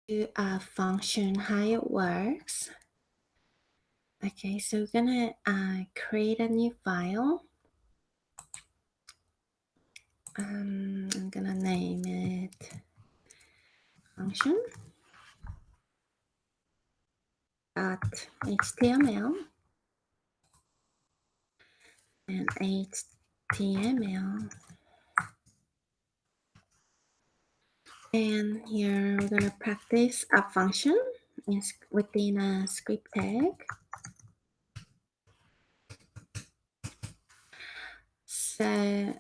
to a function, how it works. Okay, so we're gonna create a new file. I'm gonna name it function .html and HTML. And here we're gonna practice a function within a script tag. So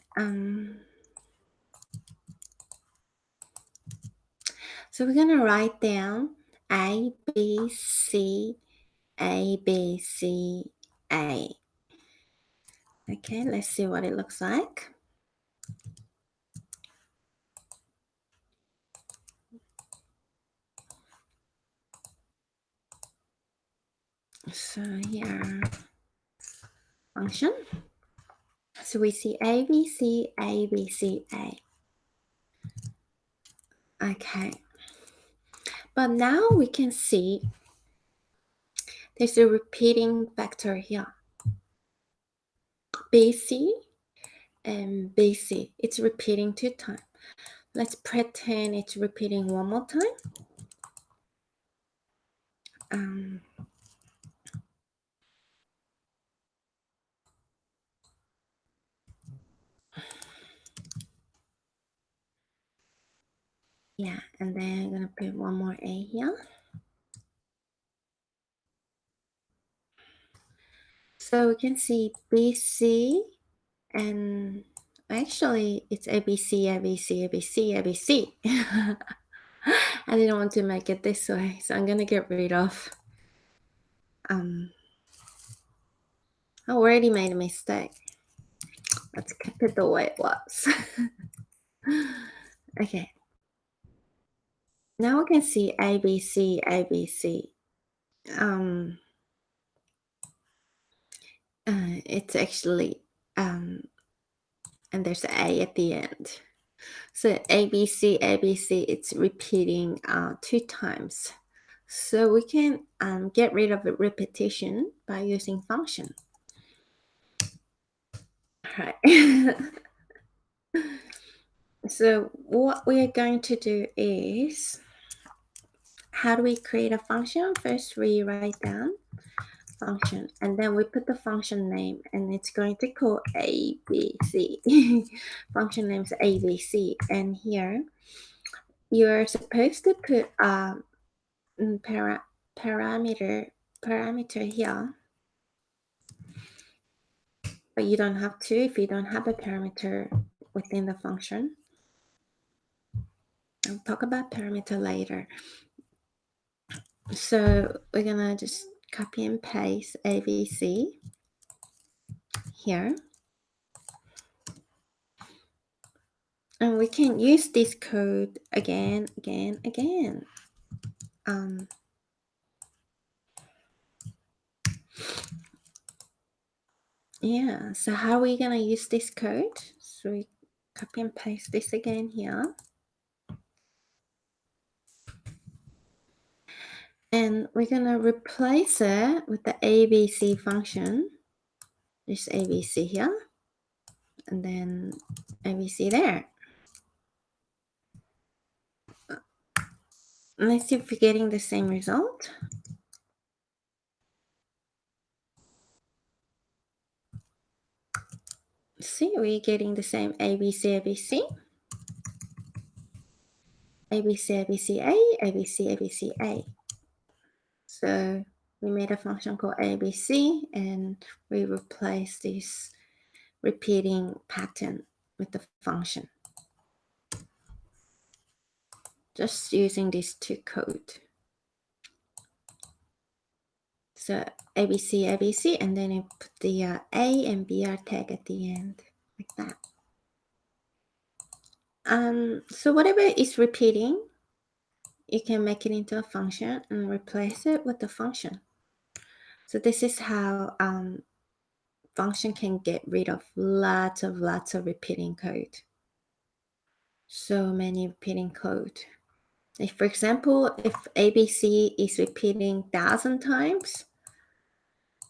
so we're gonna write down A, B, C, A, B, C, A. Okay, let's see what it looks like. So here, function. So we see A, B, C, A, B, C, A. Okay. But now we can see there's a repeating vector here. BC and BC. It's repeating 2 times. Let's pretend it's repeating one more time. Yeah, and then I'm gonna put one more A here. So we can see BC and actually it's ABC, ABC, ABC, ABC. I didn't want to make it this way, so I'm gonna get rid of I already made a mistake. Let's keep it the way it was. Okay. Now we can see ABC, ABC. It's actually and there's an A at the end. So ABC, ABC, it's repeating 2 times. So we can get rid of the repetition by using function. All right. So what we are going to do is, how do we create a function? First, we write down function, and then we put the function name, and it's going to call ABC. Function name is ABC, and here you're supposed to put parameter here, but you don't have to if you don't have a parameter within the function. I'll talk about parameter later. So we're gonna just copy and paste ABC here. And we can use this code again. Yeah, so how are we gonna use this code? So we copy and paste this again here. And we're gonna replace it with the ABC function. This ABC here, and then ABC there. Let's see if we're getting the same result. See, we're getting the same ABC, ABC, ABC, ABC, A, ABC, ABC, A. So we made a function called ABC, and we replaced this repeating pattern with the function. Just using these 2 code. So ABC, ABC, and then you put the A and BR tag at the end, like that. So whatever is repeating, you can make it into a function and replace it with the function. So this is how function can get rid of lots of repeating code. So many repeating code. If, for example, if ABC is repeating 1,000 times,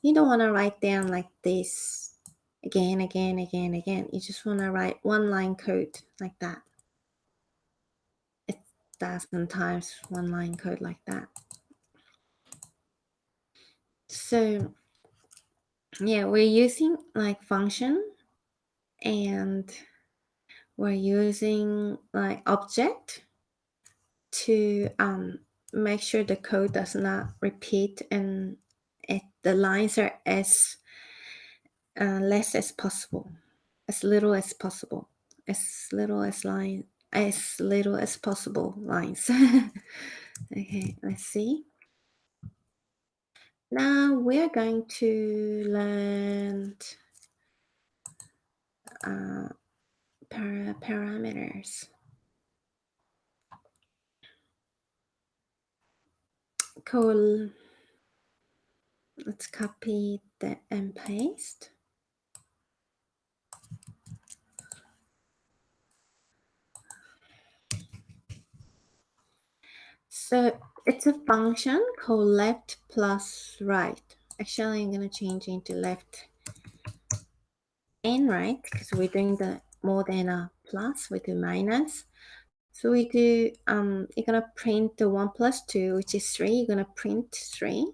you don't want to write down like this again, again, again, again. You just want to write one line code like that. It's 1,000 times one line code like that. So yeah, we're using like function, and we're using like object to make sure the code does not repeat, and the lines are as less as possible, as little as possible, as little as possible lines. Okay, let's see. Now we're going to learn parameters. Cool. Let's copy that and paste. So it's a function called left plus right. Actually, I'm going to change it into left and right because we're doing the more than a plus, we do minus. So we do, you're going to print the 1 plus 2, which is 3. You're going to print 3.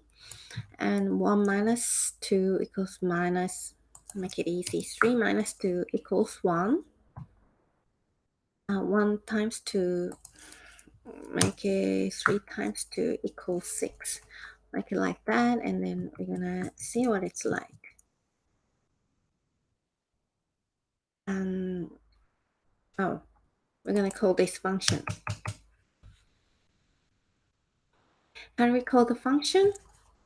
And 1 minus 2 equals minus, make it easy, 3 minus 2 equals 1. 1 times 2, make it 3 times 2 equals 6. Make it like that, and then we're gonna see what it's like. Oh, we're gonna call this function. How do we call the function?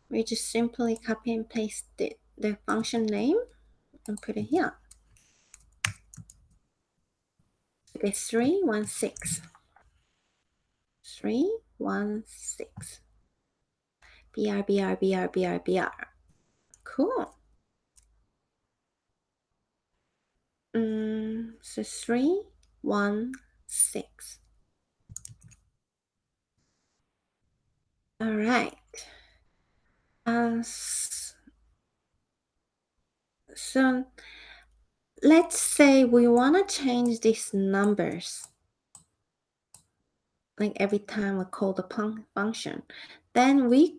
We just simply copy and paste the function name and put it here. It's 316. 316. BR. Cool. So 316. All right. So let's say we want to change these numbers. Like every time we call the function, then we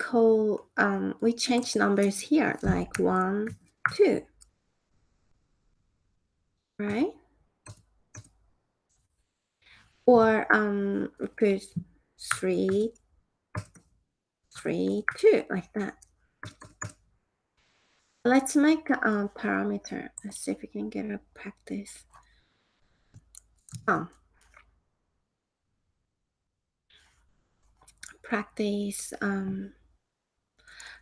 change numbers here, like 1, 2, right? Or we put 3, 3, 2, like that. Let's make a parameter. Let's see if we can get a practice. Practice.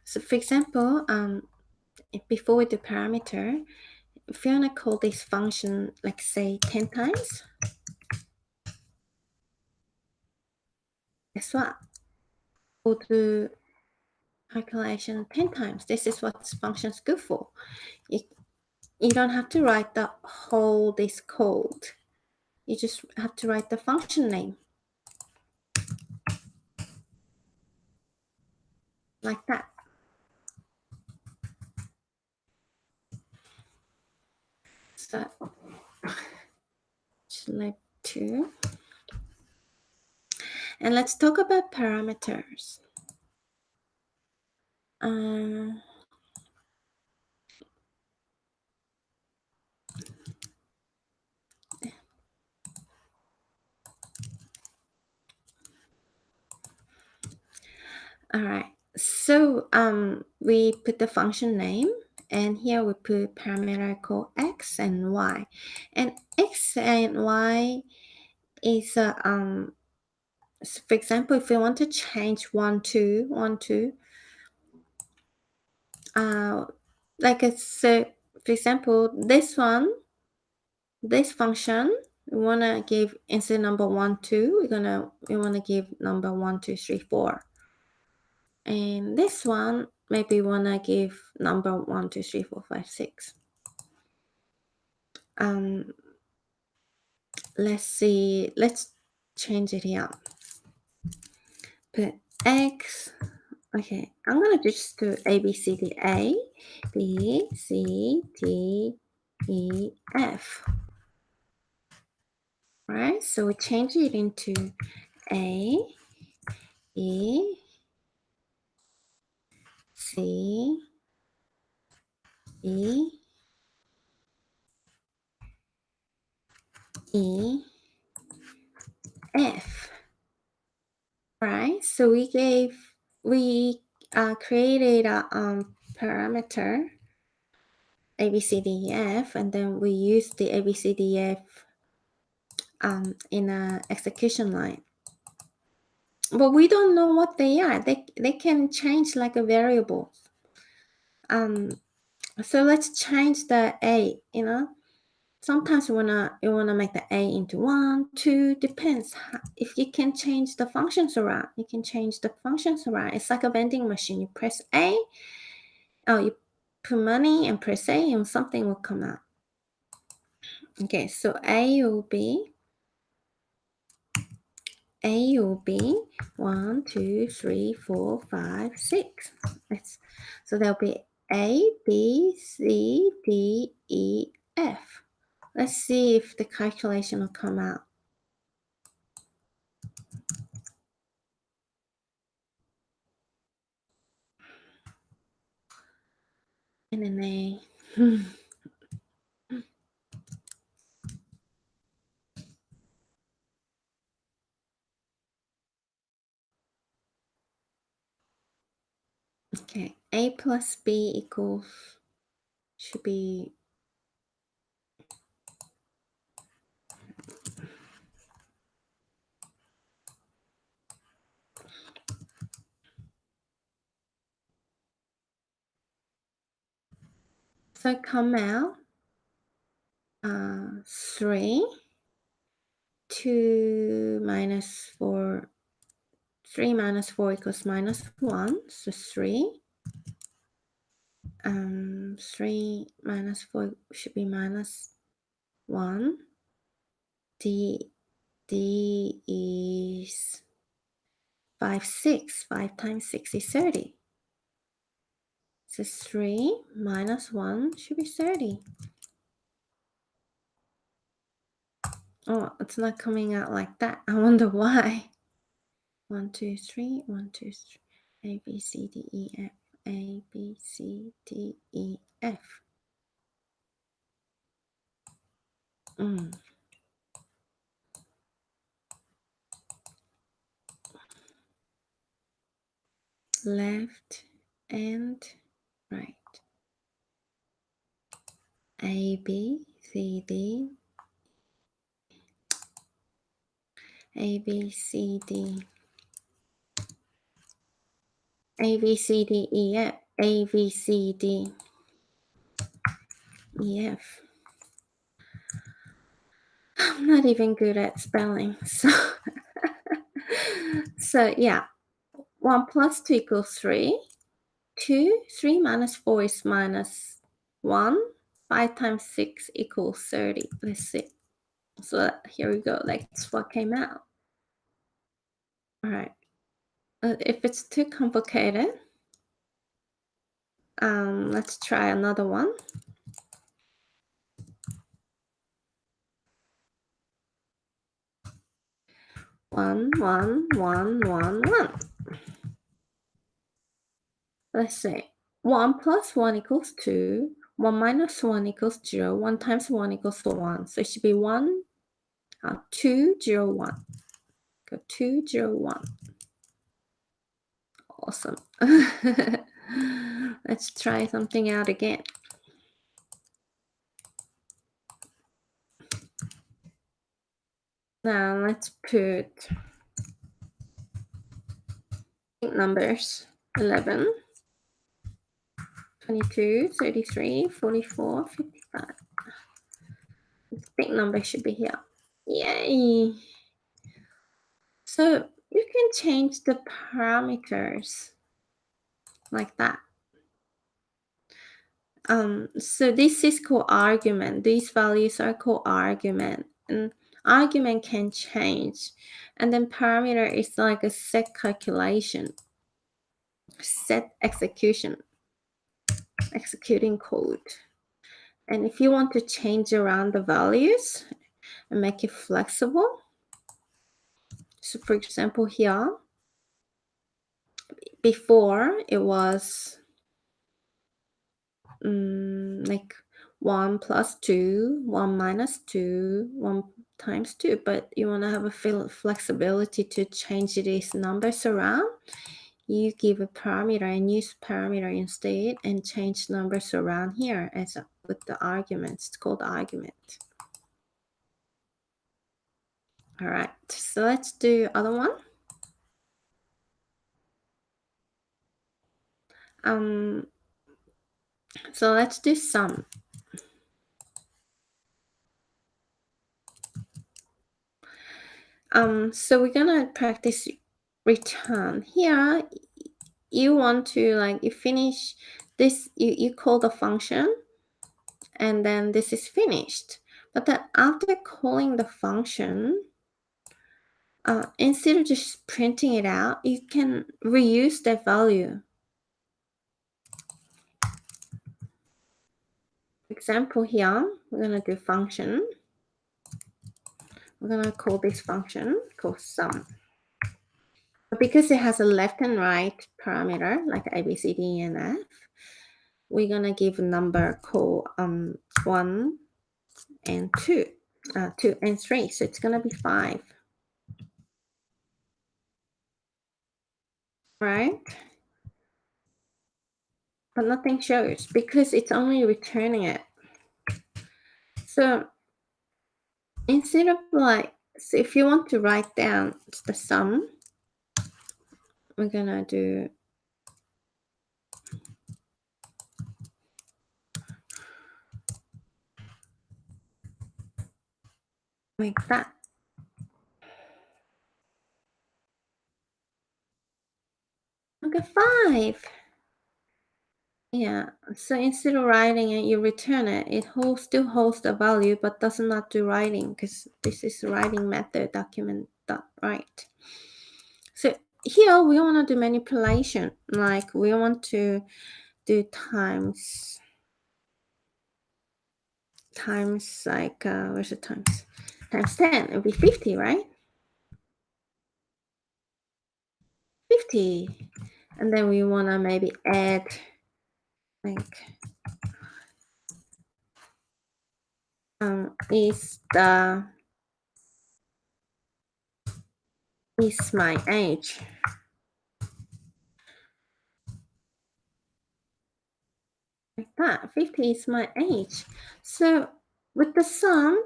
So for example, before we do parameter, if you want to call this function, like say 10 times, guess what? We'll do calculation 10 times. This is what this function is good for. You don't have to write this code. You just have to write the function name. Like that. So, select 2. And let's talk about parameters. All right. So we put the function name, and here we put parameter called x and y. And x and y is so for example, if we want to change 1, 2, 1, 2, like so for example, this function, we want to give, instead number 1, 2, we want to give number 1, 2, 3, 4. And this one, maybe want to give number 1, 2, 3, 4, 5, 6. Let's see. Let's change it here. put X. Okay, I'm gonna just do A, B, C, D, A, B, C, D, E, F. Right, so we change it into A, E, C, E, E, F. Right, so we created a parameter A, B, C, D, E, F, and then we use the A, B, C, D, E, F in a execution line. But we don't know what they are. They can change like a variable. So let's change the A, Sometimes you wanna make the A into 1, 2, depends. If you can change the functions around, you can change the functions around. It's like a vending machine. You press A, you put money and press A and something will come out. Okay, so A will be 1, 2, 3, 4, 5, 6. So there'll be A, B, C, D, E, F. Let's see if the calculation will come out. And an A. Okay, A plus B equals, should be, so come out 3, 2 minus 4, 3 minus 4 equals minus 1, so 3. 3 minus 4 should be minus 1. D is 5, 6. 5 times 6 is 30. So 3 minus 1 should be 30. Oh, it's not coming out like that. I wonder why. 1, 2, 3, 1, 2, 3. A, B, C, D, E, F. A, B, C, D, E, F. Left and right. A, B, C, D. A, B, C, D. A, B, C, D, E, F. A, B, C, D, E, F. I'm not even good at spelling, so yeah. 1 plus 2 equals 3. 2, 3 minus 4 is minus 1. 5 times 6 equals 30. Let's see. So here we go. That's what came out. All right. If it's too complicated, let's try another one. 1, 1, 1, 1, 1. Let's say 1 plus 1 equals 2. 1 minus 1 equals 0. 1 times 1 equals 1. So it should be 1, 2, 0, 1. Go 2, 0, 1. Awesome. Let's try something out again. Now let's put numbers 11, 22, 33, 44, 55. This big number should be here. Yay! So you can change the parameters like that. So this is called argument. These values are called argument. And argument can change. And then parameter is like a set calculation, set executing code. And if you want to change around the values and make it flexible, so for example here, before it was like 1 plus 2, 1 minus 2, 1 times 2, but you want to have a flexibility to change these numbers around. You give a parameter and use parameter instead and change numbers around here as with the arguments. It's called argument. All right, so let's do other one. So let's do sum. So we're gonna practice return. Here, you want to, like, you finish this, you call the function, and then this is finished. But then after calling the function, instead of just printing it out, you can reuse that value. Example here, we're gonna do function. We're gonna call this function called sum. But because it has a left and right parameter like A, B, C, D, and F, we're gonna give a number called 1 and 2, 2 and 3. So it's gonna be 5, right? But nothing shows because it's only returning it. So instead of like, so if you want to write down the sum, we're gonna do like that. Look at 5. Yeah, so instead of writing it, you return it. It still holds the value, but does not do writing because this is writing method document.write. So here we want to do manipulation, like we want to do times like where's the times? Times 10, it would be 50, right? 50. And then we want to maybe add like is my age. Like that, 50 is my age. So with the sum,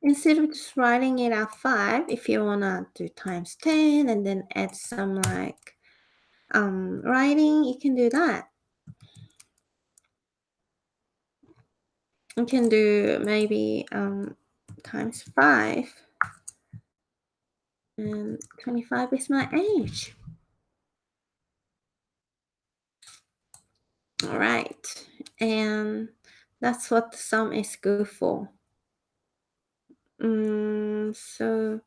instead of just writing it out 5, if you want to do times 10 and then add some like writing, you can do that. You can do maybe times 5, and 25 is my age. All right, and that's what the sum is good for. So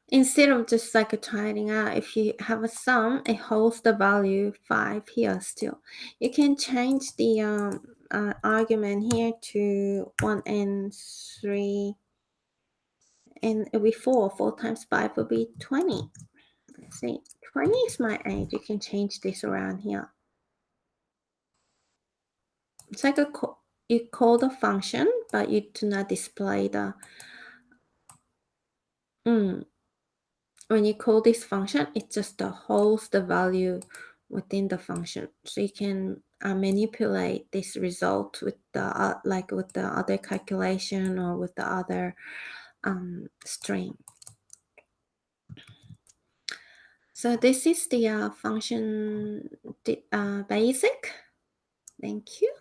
instead of just like a tidying out, if you have a sum, it holds the value 5 here still. You can change the argument here to 1 and 3, and it'll be 4. 4 times 5 will be 20. Let's see, 20 is my age. You can change this around here. It's like you call the function, but you do not display the when you call this function, it just holds the value within the function. So you can manipulate this result with the like with the other calculation or with the other string. So this is the function basic. Thank you.